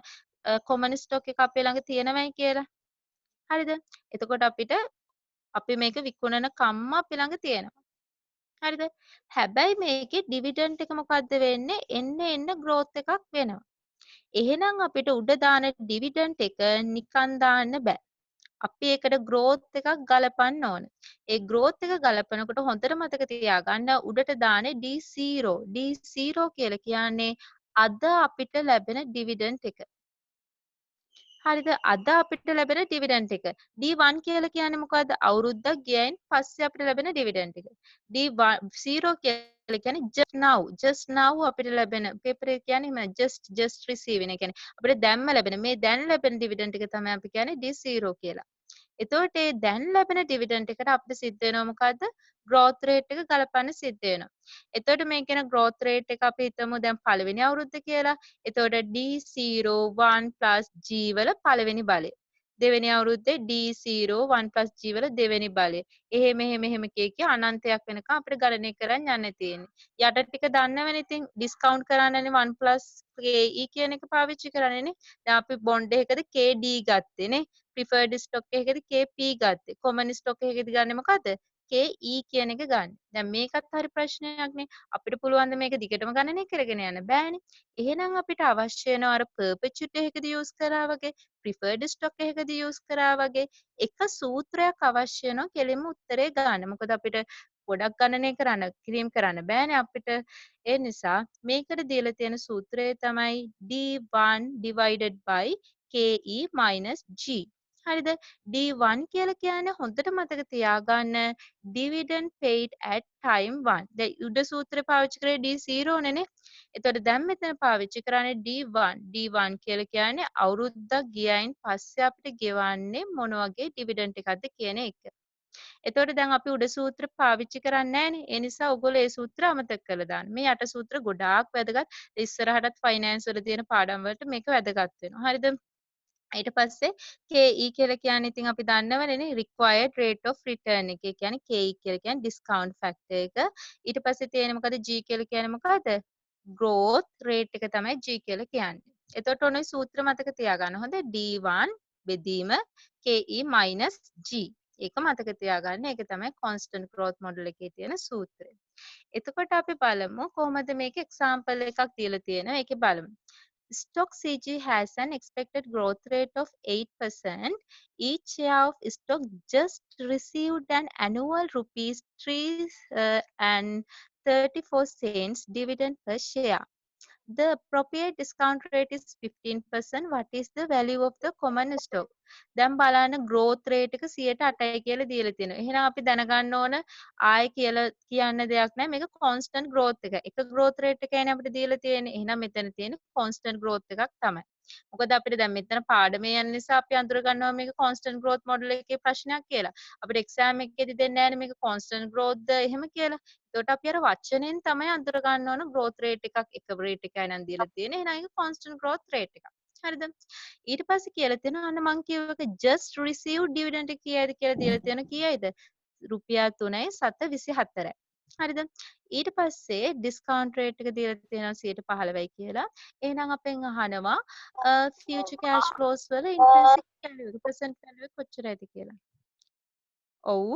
common stock එක අපේ ළඟ තියෙනවයි කියලා. හරිද? එතකොට අපිට අපි මේක විකුණන කම්ම අපි ළඟ තියෙනවා. හරිද? හැබැයි මේකේ ඩිවිඩන්ඩ් එක මොකද්ද වෙන්නේ? එන්න growth එකක් වෙනවා. එහෙනම් අපිට උඩ දාන ඩිවිඩන්ඩ් එක නිකන් දාන්න බෑ. අපි ඒකට growth එකක් ගලපන්න ඕන. ඒ growth එක ගලපනකොට හොඳට මතක තියාගන්න උඩට දාන්නේ D0. D0 කියලා කියන්නේ අද අපිට ලැබෙන dividend එක. හරිද? අද අපිට ලැබෙන dividend එක. D1 කියලා කියන්නේ මොකද්ද? අවුරුද්දක් ගියයින් පස්සේ අපිට ලැබෙන dividend එක. D0 කියලා කියන්නේ just now අපිට ලැබෙන paper එක කියන්නේ එහෙම just receiving. ඒ කියන්නේ අපිට දැන්ම ලැබෙන මේ දැන් ලැබෙන dividend එක තමයි අපි කියන්නේ D0 කියලා. එතකොට ඒ දැන් ලැබෙන ඩිවිඩන්ඩ් එකට අපිට සිද්ධ වෙනවා මොකද්ද? growth rate එක ගලපන්න සිද්ධ වෙනවා. එතකොට මේ කියන growth rate එක අපි හිතමු දැන් පළවෙනි අවුරුද්ද කියලා. එතකොට D0 1 G වල පළවෙනි බලය. දෙවෙනි අවුරුද්දේ D0 1 G වල දෙවෙනි බලය. එහෙම කිය අනන්තයක් වෙනකම් අපිට ගණනය කරන් යන්න තියෙන්නේ. යට ටික දන්නවනේ ඉතින් ඩිස්කවුන්ට් කරන්නනේ 1 KE කියන එක පාවිච්චි කරන්නේනේ. දැන් අපි බොන්ඩ් එකකද KD ගත්තේ නේ. ප්‍රිෆර්ඩ් ස්ටොක් එකකදී KP ගත්තේ. කොමන් ස්ටොක් එකකදී ගන්නේ මොකද්ද? KE කියන එක ගන්න. දැන් මේකත් හරි ප්‍රශ්නයක්නේ. අපිට පුළුවන් ද මේක දිගටම ගණනය කරගෙන යන්න බෑනේ. එහෙනම් අපිට අවශ්‍ය වෙනවා අර පර්පෙචුටි එකකදී යූස් කරා වගේ, ප්‍රිෆර්ඩ් ස්ටොක් එකකදී යූස් කරා වගේ එක සූත්‍රයක් අවශ්‍ය වෙනවා කෙලින්ම උත්තරේ ගන්න. මොකද අපිට ගොඩක් ගණනය කිරීම කරන්න බෑනේ අපිට. ඒ නිසා මේකට දීලා තියෙන සූත්‍රය තමයි D1 divided by KE minus G. හරිද? D1 කියලා කියන්නේ හොඳට මතක තියාගන්න dividend paid at time 1. දැන් උඩ සූත්‍රය පාවිච්චි කරේ D0 නේ. එතකොට දැන් මෙතන පාවිච්චි කරන්නේ D1. D1 කියලා කියන්නේ අවුරුද්දක් ගියයින් පස්සේ අපිට ගෙවන්නේ මොන වගේ dividend එකක්ද කියන එක. එතකොට දැන් අපි උඩ සූත්‍ර පාවිච්චි කරන්නේ නැහනේ. ඒ නිසා ඔයගොල්ලෝ ඒ සූත්‍ර අමතක කරලා දාන්න. මේ යට සූත්‍ර ගොඩාක් වැදගත්. ඉස්සරහටත් ෆයිනෑන්ස් වල තියෙන පාඩම් වලට මේක වැදගත් වෙනවා. හරිද? ඊට පස්සේ KE කියලා කියන්නේ ඉතින් අපි දන්නවනේ required rate of return එක. ඒ කියන්නේ KE කියලා කියන්නේ discount factor එක. ඊට පස්සේ තියෙන මොකද G කියලා කියන්නේ මොකද්ද? growth rate එක තමයි G කියලා කියන්නේ. එතකොට ඔන්න ඔය සූත්‍ර මතක තියාගන්න. හොඳ D1 බෙදීම KE minus G. ඒක මතක තියාගන්න. ඒක තමයි constant growth model එකේ තියෙන සූත්‍රය. එතකොට අපි බලමු කොහොමද මේක example එකක් දීලා තියෙනවා. ඒකේ බලමු. Stock CG has an expected growth rate of 8%. Each share of stock just received an annual rupees 3 and 34 cents dividend per share. The appropriate discount rate is 15%. What is the value of the common stock? දැන් බලන්න growth rate එක 108යි කියලා දීලා තියෙනවා. එහෙනම් අපි දැනගන්න ඕන ආයෙ කියලා කියන්න දෙයක් නැහැ. මේක constant growth එක. එක growth rate එකයිනේ අපිට දීලා තියෙන්නේ. එහෙනම් මෙතන තියෙන්නේ constant growth එකක් තමයි. මොකද අපිට දැන් මෙතන පාඩමේ යන නිසා අපි අඳුර ගන්නවා මේක constant growth model එකේ ප්‍රශ්නයක් කියලා. අපිට exam එකේදී දෙන්නේ නැහැනේ මේක constant growth ද එහෙම කියලා. ඒකට අපි අර වචනෙන් තමයි අඳුර ගන්න ඕන growth rate එකක් එක rate එකයි නම් දීලා තියෙන්නේ. එහෙනම් ඒක constant growth rate එකක්. හරිද? ඊට පස්සේ කියලා තියෙනවා අන්න මං කියව එක just received dividend එක කීයද කියලා දීලා තියෙනවා කීයද? රුපියල් 3.724යි. හරිද? ඊට පස්සේ discount rate එක දීලා තියෙනවා 15%යි කියලා. එහෙනම් අපෙන් අහනවා future cash flows වල intrinsic value එක present value එක කොච්චරයිද කියලා. ඔව්.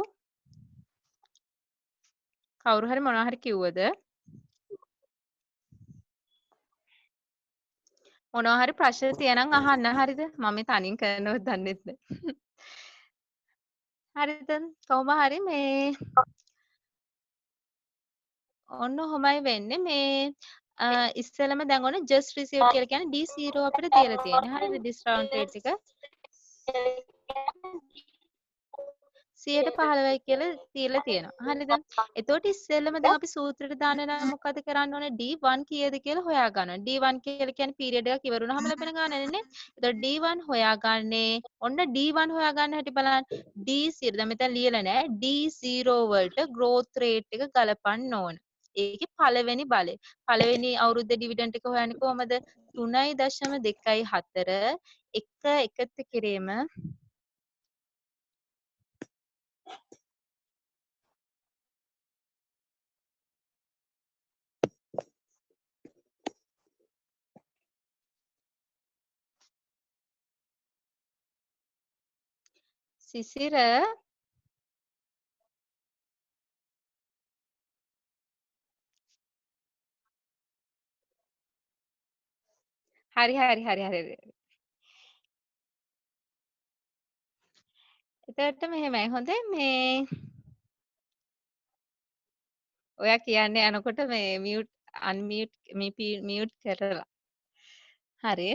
කවුරු හරි මොනවා හරි කිව්වද? මොනවා හරි ප්‍රශ්න තියෙනම් අහන්න හරිද? මම මේ තනින් කරනවද දන්නෙත් නෑ. හරිද? කොහොම හරි මේ ඔන්න ඔහොමයි වෙන්නේ මේ ඉස්සෙල්ලම දැන් ඔන්න just received කියලා කියන්නේ D0 අපිට දීලා තියෙන්නේ. හරිද? discount rate එක 115යි කියලා තියලා තියෙනවා. හරිද? එතකොට ඉස්සෙල්ලම දැන් අපි සූත්‍රෙට දාන්න නම් මොකද කරන්න ඕනේ? D1 කීයද කියලා හොයාගන්න ඕනේ. D1 කියලා කියන්නේ පීරියඩ් එකක් ඉවර වුණාම ලැබෙන ගානනේ. එතකොට D1 හොයාගන්නේ ඔන්න D1 හොයාගන්න හැටි බලන්න. D0 දැන් මෙතන ලියලා නැහැ. D0 වලට growth rate එක ගලපන්න ඕන. ඒකේ පළවෙනි බලය. පළවෙනි අවුරුද්දේ ඩිවිඩන්ඩ් එක හොයන්නේ කොහමද? 3.24 එක එකතු කිරීම සිසිර හරි. එතකොට මෙහෙමයි හොඳේ මේ ඔයා කියන්න යනකොට මේ මියුට් අන්මියුට් මියුට් කරලා. හරි.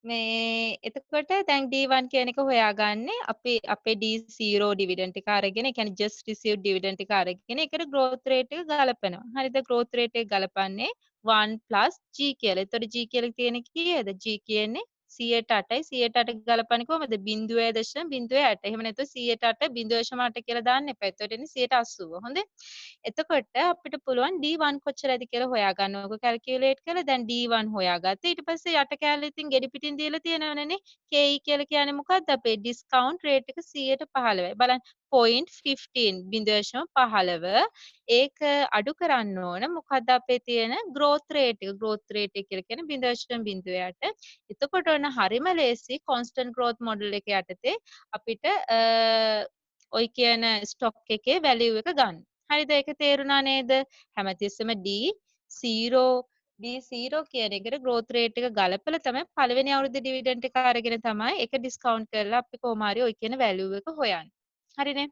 මේ එතකොට දැන් D1 කියන එක හොයාගන්නේ අපි අපේ D0 ඩිවිඩන්ඩ් එක අරගෙන ඒ කියන්නේ just received dividend එක අරගෙන ඒකට growth rate එක ගලපනවා. හරිද? growth rate එක ගලපන්නේ 1 g කියලා. එතකොට g කියලා තියෙන්නේ කීයද? g කියන්නේ 108යි 108 ගලපන්නේ කොහමද? 0.08. එහෙම නැත්නම් 108 0.8 කියලා දාන්න එපා. එතකොට එන්නේ 180. හොඳේ. එතකොට අපිට පුළුවන් D1 කොච්චරද කියලා හොයාගන්න. ඕක කැල්කියුලේට් කරලා දැන් D1 හොයාගත්තා. ඊට පස්සේ යට කැලේ ඉතින් ගෙඩි පිටින් දීලා තියෙනවනේ. KE කියලා කියන්නේ මොකක්ද? අපේ ඩිස්කවුන්ට් රේට් එක 115යි. බලන්න 0.15 0.15 ඒක අඩු කරන්න ඕන. මොකද්ද අපේ තියෙන growth rate එක. growth rate එක කියලා කියන්නේ 0.08. එතකොට ඔන්න හරිම ලේසි constant growth model එක යටතේ අපිට ඔය කියන ස්ටොක් එකේ වැලියු එක ගන්න. හරිද? ඒක තේරුණා නේද? හැමතිස්සෙම D0 D0 කියන එකට growth rate එක ගලපලා තමයි පළවෙනි අවුරුද්දේ dividend එක අරගෙන තමයි ඒක discount කරලා අපි කොහොම හරි ඔය කියන value එක හොයන්නේ. හරිනේ?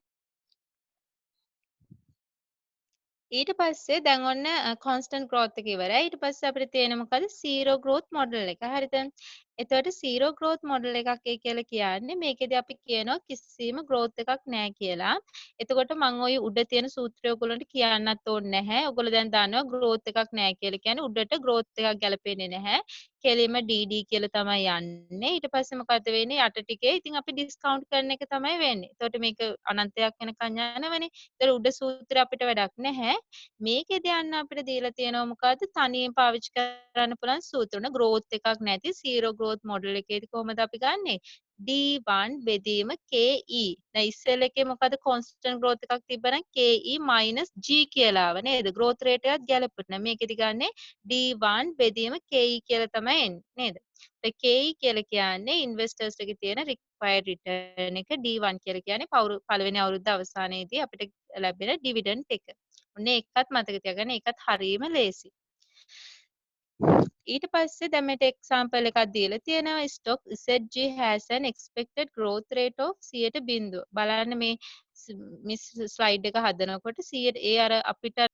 ඊට පස්සේ දැන් ඔන්න constant growth එක ඉවරයි. ඊට පස්සේ අපිට තියෙන මොකද? zero growth model එක. හරිද? එතකොට zero growth model එකක් ඒ කියලා කියන්නේ මේකෙදි අපි කියනවා කිසිම growth එකක් නැහැ කියලා. එතකොට මම ওই උඩ තියෙන සූත්‍රය ඔයගොල්ලන්ට කියන්නත් ඕනේ නැහැ. ඔයගොල්ලෝ දැන් දන්නවා growth එකක් නැහැ කියලා කියන්නේ උඩට growth එකක් ගැලපෙන්නේ නැහැ. කෙලින්ම DD කියලා තමයි යන්නේ. ඊට පස්සේ මොකද වෙන්නේ? යට ටිකේ ඉතින් අපි ඩිස්කවුන්ට් කරන එක තමයි වෙන්නේ. එතකොට මේක අනන්තයක් වෙනකන් යනවනේ. ඒතර උඩ සූත්‍රය අපිට වැඩක් නැහැ. මේකෙදි යන්න අපිට දීලා තියෙනවා මොකද්ද? තනියෙන් පාවිච්චි කරන්න පුළුවන් සූත්‍ර උන growth එකක් නැති zero growth model එකේදී කොහොමද අපි ගන්නෙ? D1 බෙදීම KE. දැන් ඉස්සෙල් එකේ මොකද constant growth එකක් තිබ්බනම් KE G කියලා ආව නේද? growth rate එකත් ගැලපුණා. මේකෙදි ගන්නෙ D1 බෙදීම KE කියලා තමයි එන්නේ නේද? ඒ KE කියලා කියන්නේ investors එකේ තියෙන required return එක D1 කියලා කියන්නේ පළවෙනි අවුරුද්ද අවසානයේදී අපිට ලැබෙන dividend එක. ඔන්න ඒකත් මතක තියාගන්න. ඒකත් හරීම ලේසි. ඊට පස්සේ දැන් මෙතන එක්සැම්පල් එකක් දීලා තියෙනවා stock ZG has an expected growth rate of 100 බිංදුව. බලන්න මේ මේ ස්ලයිඩ් එක හදනකොට 100 ඒ අර අපිට